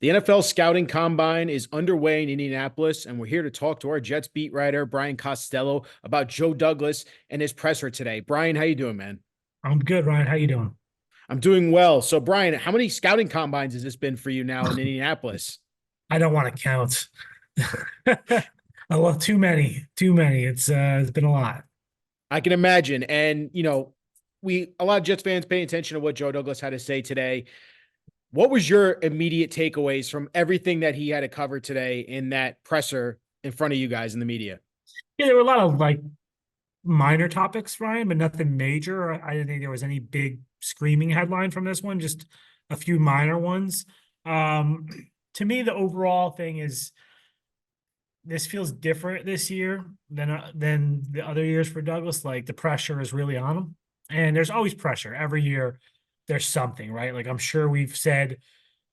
The NFL scouting combine is underway in Indianapolis, and we're here to talk to our Jets beat writer, Brian Costello, about Joe Douglas and his presser today. Brian, how you doing, man? I'm good, Ryan. How you doing? I'm doing well. So, Brian, how many scouting combines has this been for you now in Indianapolis? I don't want to count. I love too many, too many. It's been a lot. I can imagine. And, a lot of Jets fans paying attention to what Joe Douglas had to say today. What was your immediate takeaways from everything that he had to cover today in that presser in front of you guys in the media? Yeah, there were a lot of like minor topics, Ryan, but nothing major. I didn't think there was any big screaming headline from this one, just a few minor ones. Um, to me, the overall thing is this feels different this year than the other years for Douglas. Like the pressure is really on him, and there's always pressure every year. There's something, right? Like I'm sure we've said,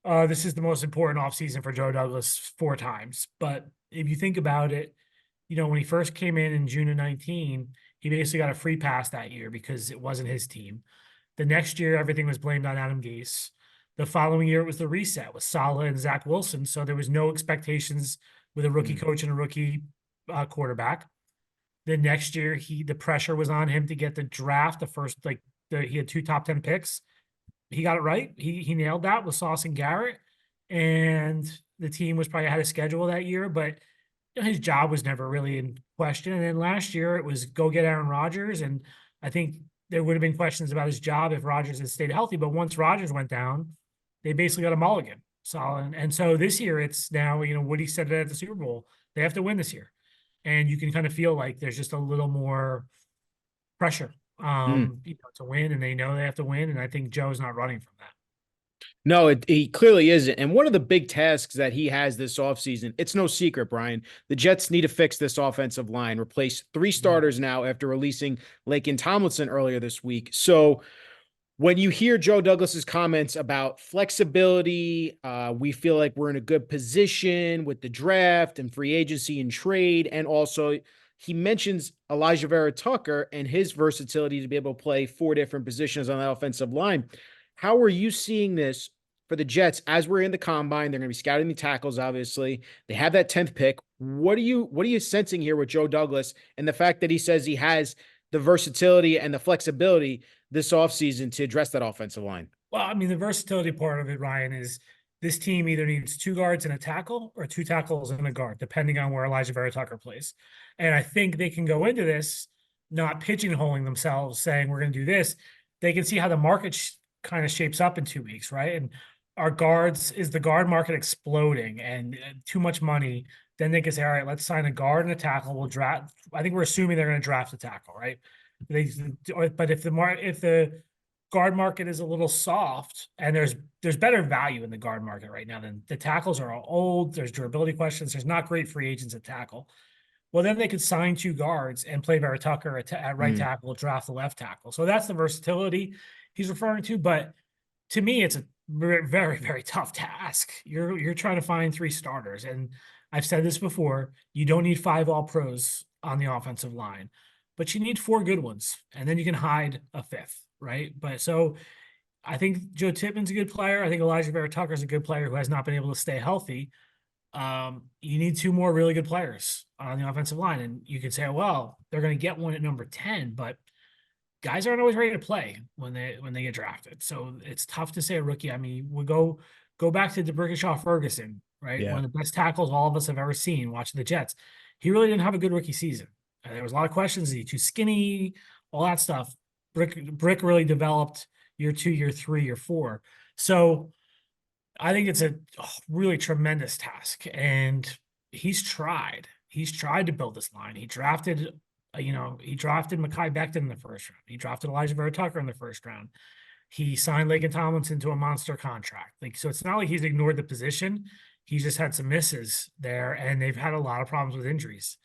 this is the most important offseason for Joe Douglas four times. But if you think about it, when he first came in June of 19, he basically got a free pass that year because it wasn't his team. The next year, everything was blamed on Adam Gase. The following year, it was the reset with Saleh and Zach Wilson. So there was no expectations with a rookie Mm. coach and a rookie quarterback. The next year, the pressure was on him to get the draft. He had two top 10 picks. He got it right. He nailed that with Sauce and Garrett, and the team was probably ahead of schedule that year. But his job was never really in question. And then last year it was go get Aaron Rodgers, and I think there would have been questions about his job if Rodgers had stayed healthy. But once Rodgers went down, they basically got a mulligan. And so this year it's now, Woody said it at the Super Bowl. They have to win this year. And you can kind of feel like there's just a little more pressure Mm. to win, and they know they have to win. And I think Joe's not running from that. No, he clearly isn't. And one of the big tasks that he has this offseason, it's no secret, Brian. The Jets need to fix this offensive line, replace three Yeah. starters now after releasing Laken Tomlinson earlier this week. So when you hear Joe Douglas's comments about flexibility, we feel like we're in a good position with the draft and free agency and trade. And also, he mentions Elijah Vera Tucker and his versatility to be able to play four different positions on the offensive line. How are you seeing this for the Jets as we're in the combine? They're going to be scouting the tackles, obviously. They have that 10th pick. What are you sensing here with Joe Douglas and the fact that he says he has the versatility and the flexibility this offseason to address that offensive line? Well, I mean, the versatility part of it, Ryan, is this team either needs two guards and a tackle or two tackles and a guard, depending on where Elijah Vera Tucker plays. And I think they can go into this not pigeonholing themselves, saying we're going to do this. They can see how the market kind of shapes up in 2 weeks, right? And our guards, is the guard market exploding and too much money? Then they can say, all right, let's sign a guard and a tackle. We'll draft. I think we're assuming they're going to draft a tackle, right? But if the guard market is a little soft, and there's better value in the guard market right now than the tackles are all old. There's durability questions. There's not great free agents at tackle. Well, then they could sign two guards and play Vera Tucker at right Mm. tackle, draft the left tackle. So that's the versatility he's referring to. But to me, it's a very, very, very tough task. You're trying to find three starters, and I've said this before. You don't need five all pros on the offensive line, but you need four good ones, and then you can hide a fifth, right? But so I think Joe Tippmann's a good player. I think Elijah Vera Tucker is a good player who has not been able to stay healthy. You need two more really good players on the offensive line, and you could say, well, they're going to get one at number 10, but guys aren't always ready to play when they get drafted. So it's tough to say a rookie. I mean, we go back to DeBrickashaw Ferguson, right? Yeah. One of the best tackles all of us have ever seen watching the Jets. He really didn't have a good rookie season. There was a lot of questions. Is he too skinny? All that stuff. Brick really developed year two, year three, year four. So I think it's a really tremendous task, and he's tried. He's tried to build this line. He drafted Mekhi Becton in the first round. He drafted Elijah Vera Tucker in the first round. He signed Laken Tomlinson to a monster contract. So it's not like he's ignored the position. He's just had some misses there, and they've had a lot of problems with injuries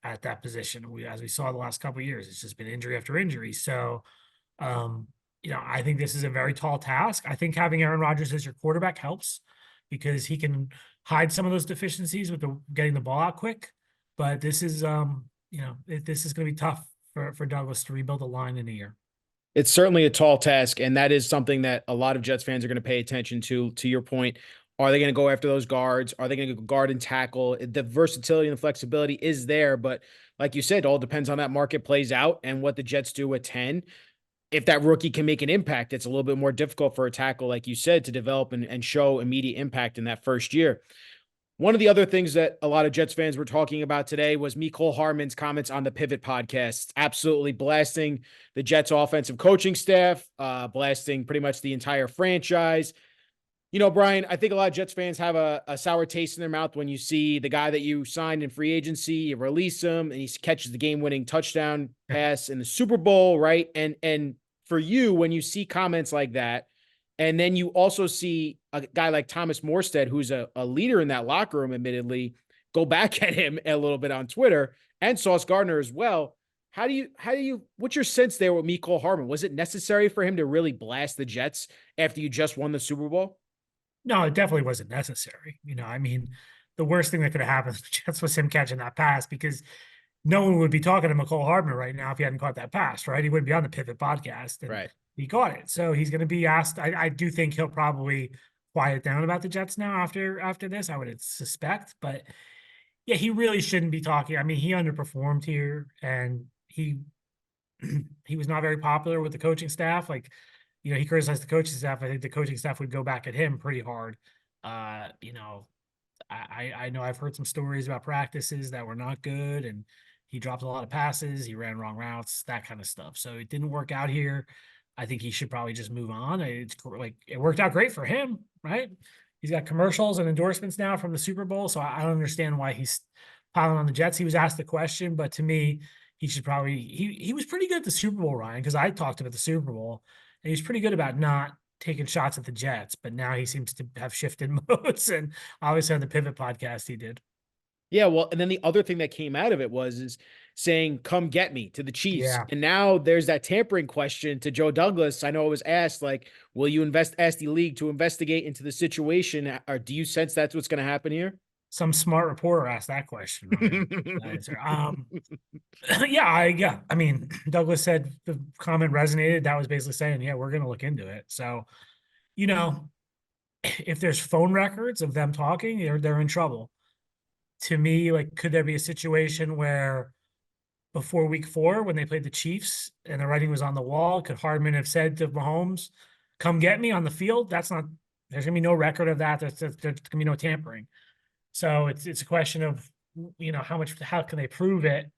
at that position. As we saw the last couple of years, it's just been injury after injury. So, um, I think this is a very tall task. I think having Aaron Rodgers as your quarterback helps because he can hide some of those deficiencies with getting the ball out quick. But this is going to be tough for Douglas to rebuild a line in a year. It's certainly a tall task, and that is something that a lot of Jets fans are going to pay attention to. To your point, Are they going to go after those guards? Are they going to guard and tackle? The versatility and the flexibility is there, but like you said, it all depends on that market plays out and what the Jets do at 10. If that rookie can make an impact, it's a little bit more difficult for a tackle, like you said, to develop and show immediate impact in that first year. One of the other things that a lot of Jets fans were talking about today was Mecole Hardman's comments on the Pivot podcast, absolutely blasting the Jets offensive coaching staff, blasting pretty much the entire franchise. You know, Brian, I think a lot of Jets fans have a sour taste in their mouth when you see the guy that you signed in free agency, you release him, and he catches the game-winning touchdown pass in the Super Bowl, right? And for you, when you see comments like that, and then you also see a guy like Thomas Morstead, who's a leader in that locker room, admittedly, go back at him a little bit on Twitter, and Sauce Gardner as well. What's your sense there with Mecole Hardman? Was it necessary for him to really blast the Jets after you just won the Super Bowl? No, it definitely wasn't necessary. I mean, the worst thing that could have happened to the Jets was him catching that pass, because no one would be talking to Mecole Hardman right now if he hadn't caught that pass, right? He wouldn't be on the Pivot podcast, and Right. he caught it. So he's going to be asked. I do think he'll probably quiet down about the Jets now after this, I would suspect. But yeah, he really shouldn't be talking. I mean, he underperformed here, and he was not very popular with the coaching staff. Like, he criticized the coaching staff. I think the coaching staff would go back at him pretty hard. Uh, you know, I know I've heard some stories about practices that were not good, and he dropped a lot of passes. He ran wrong routes, that kind of stuff. So it didn't work out here. I think he should probably just move on. It's like it worked out great for him, right? He's got commercials and endorsements now from the Super Bowl. So I don't understand why he's piling on the Jets. He was asked the question, but to me, he should probably he was pretty good at the Super Bowl, Ryan, because I talked about the Super Bowl, and he's pretty good about not taking shots at the Jets, but now he seems to have shifted modes. And obviously on the Pivot podcast, he did. Yeah, well, and then the other thing that came out of it is saying, come get me to the Chiefs. Yeah. And now there's that tampering question to Joe Douglas. I know it was asked, like, will you ask the league to investigate into the situation? Or do you sense that's what's going to happen here? Some smart reporter asked that question, Ryan. Yeah. I mean, Douglas said the comment resonated. That was basically saying, yeah, we're going to look into it. So, you know, if there's phone records of them talking, they're in trouble. To me, like, could there be a situation where before week 4, when they played the Chiefs and the writing was on the wall, could Hardman have said to Mahomes, come get me on the field? There's gonna be no record of that. There's gonna be no tampering. So it's a question of, how can they prove it?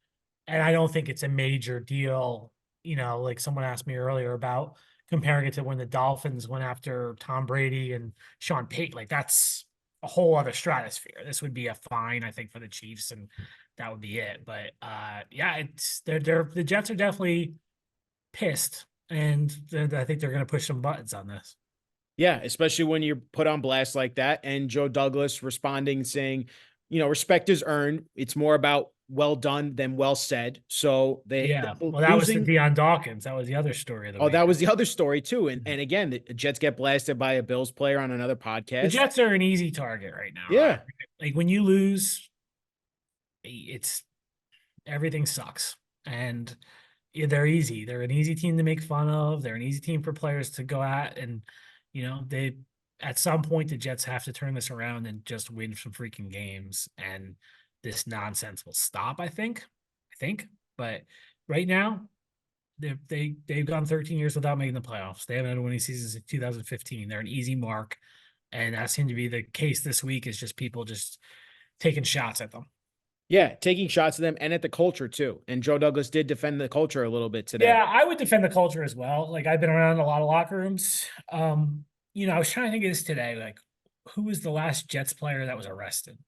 And I don't think it's a major deal. Like someone asked me earlier about comparing it to when the Dolphins went after Tom Brady and Sean Payton. Like, that's a whole other stratosphere. This would be a fine, I think, for the Chiefs, and that would be it. But yeah, the Jets are definitely pissed, and I think they're going to push some buttons on this. Yeah, especially when you're put on blast like that. And Joe Douglas responding saying, respect is earned. It's more about well done than well said. So Yeah, the well, that was the losing. Deion Dawkins. That was the other story of the Oh, week. that was the other story too. And again, the Jets get blasted by a Bills player on another The podcast. Jets are an easy target right now, right? Yeah. Like, when you lose, it's everything sucks, and yeah, they're easy. They're an easy team to make fun of. They're an easy team for players to go at, and they at some point the Jets have to turn this around and just win some freaking games, and this nonsense will stop. I think, but right now they've gone 13 years without making the playoffs. They haven't had a winning season since 2015. They're an easy mark, and that seemed to be the case this week. Is just people just taking shots at them. Yeah. Taking shots at them and at the culture too. And Joe Douglas did defend the culture a little bit today. Yeah, I would defend the culture as well. Like, I've been around a lot of locker rooms. I was trying to think of this today. Like, who was the last Jets player that was arrested?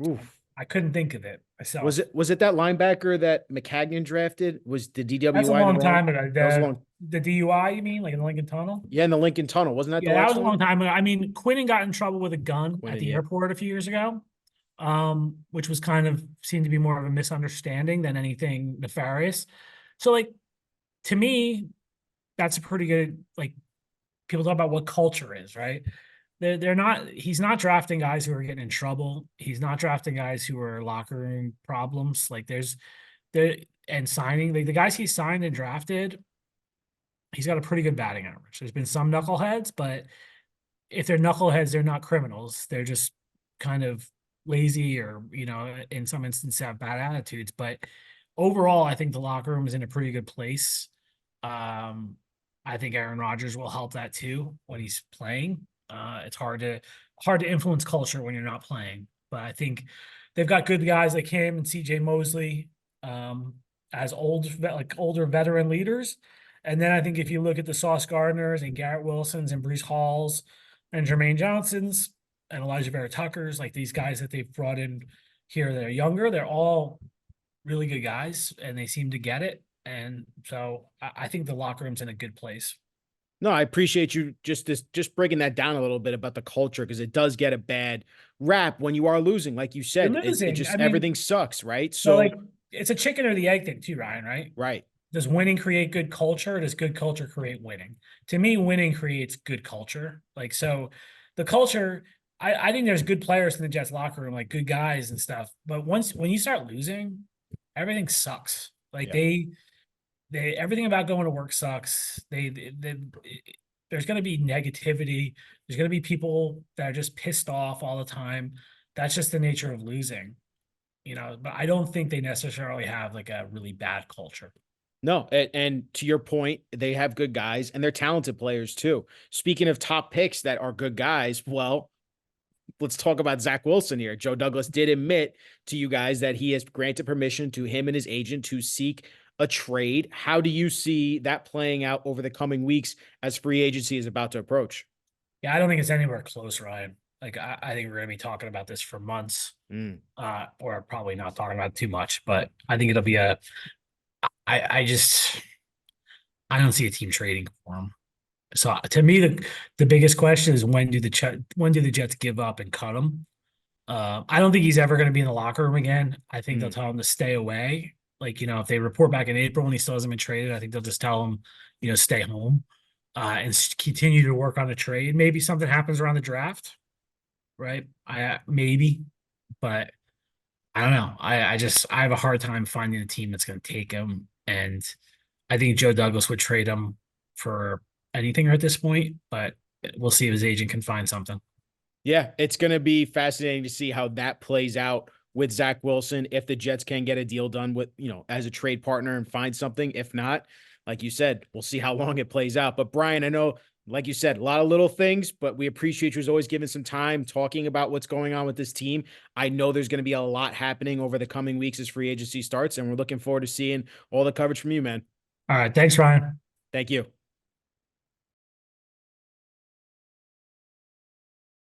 Oof. I couldn't think of it Was myself. it was it that linebacker that McCagnon drafted? Was the That's a DWI the long wrong? time ago. That was a The long. the DUI, you mean, like in the Lincoln Tunnel? Yeah, in the Lincoln Tunnel. Wasn't that the Yeah, that last was a long one? time ago. I mean, Quinnen got in trouble with a gun at Quinn, the yeah. airport a few years ago, which was kind of seemed to be more of a misunderstanding than anything nefarious. So, like, to me, that's a pretty good, like, people talk about what culture is, right? They're not, he's not drafting guys who are getting in trouble. He's not drafting guys who are locker room problems. Like, there and signing the guys he signed and drafted, he's got a pretty good batting average. There's been some knuckleheads, but if they're knuckleheads, they're not criminals. They're just kind of lazy or, in some instances have bad attitudes. But overall, I think the locker room is in a pretty good place. I think Aaron Rodgers will help that too when he's playing. It's hard to influence culture when you're not playing. But I think they've got good guys like him and CJ Mosley as older veteran leaders. And then I think if you look at the Sauce Gardners and Garrett Wilsons and Brees Halls and Jermaine Johnsons and Elijah Vera Tuckers, like these guys that they've brought in here that are younger, they're all really good guys and they seem to get it. And so I think the locker room's in a good place. No, I appreciate you just breaking that down a little bit about the culture because it does get a bad rap when you are losing. Like you You're said, it losing. I just mean, everything sucks, right? so like So, it's a chicken or the egg thing too, Ryan, right? right. Does winning create good culture? Or does good culture create winning? To me, winning creates good culture. Like, so the culture, I think there's good players in the Jets locker room, like good guys and stuff. But when you start losing, everything sucks. Like Yeah. they everything about going to work sucks. There's going to be negativity. There's going to be people that are just pissed off all the time. That's just the nature of losing, but I don't think they necessarily have like a really bad culture. No, and to your point, they have good guys and they're talented players too. Speaking of top picks that are good guys, well, let's talk about Zach Wilson here. Joe Douglas did admit to you guys that he has granted permission to him and his agent to seek a trade. How do you see that playing out over the coming weeks as free agency is about to approach? Yeah, I don't think it's anywhere close, Ryan. Like I think we're gonna be talking about this for months, Mm. or probably not talking about it too much. But I think it'll be a. I don't see a team trading for him. So to me, the biggest question is when do the Jets give up and cut him? I don't think he's ever going to be in the locker room again. I think they'll Mm. tell him to stay away. Like, if they report back in April and he still hasn't been traded, I think they'll just tell him, stay home and continue to work on a trade. Maybe something happens around the draft, right? Maybe, but I don't know. I have a hard time finding a team that's going to take him, and I think Joe Douglas would trade him for anything at this point, but we'll see if his agent can find something. Yeah, it's going to be fascinating to see how that plays out with Zach Wilson if the Jets can get a deal done with, as a trade partner and find something. If not, like you said, we'll see how long it plays out. But Brian, I know, like you said, a lot of little things, but we appreciate you as always giving some time talking about what's going on with this team. I know there's going to be a lot happening over the coming weeks as free agency starts, and we're looking forward to seeing all the coverage from you, man. All right. Thanks, Ryan. Thank you.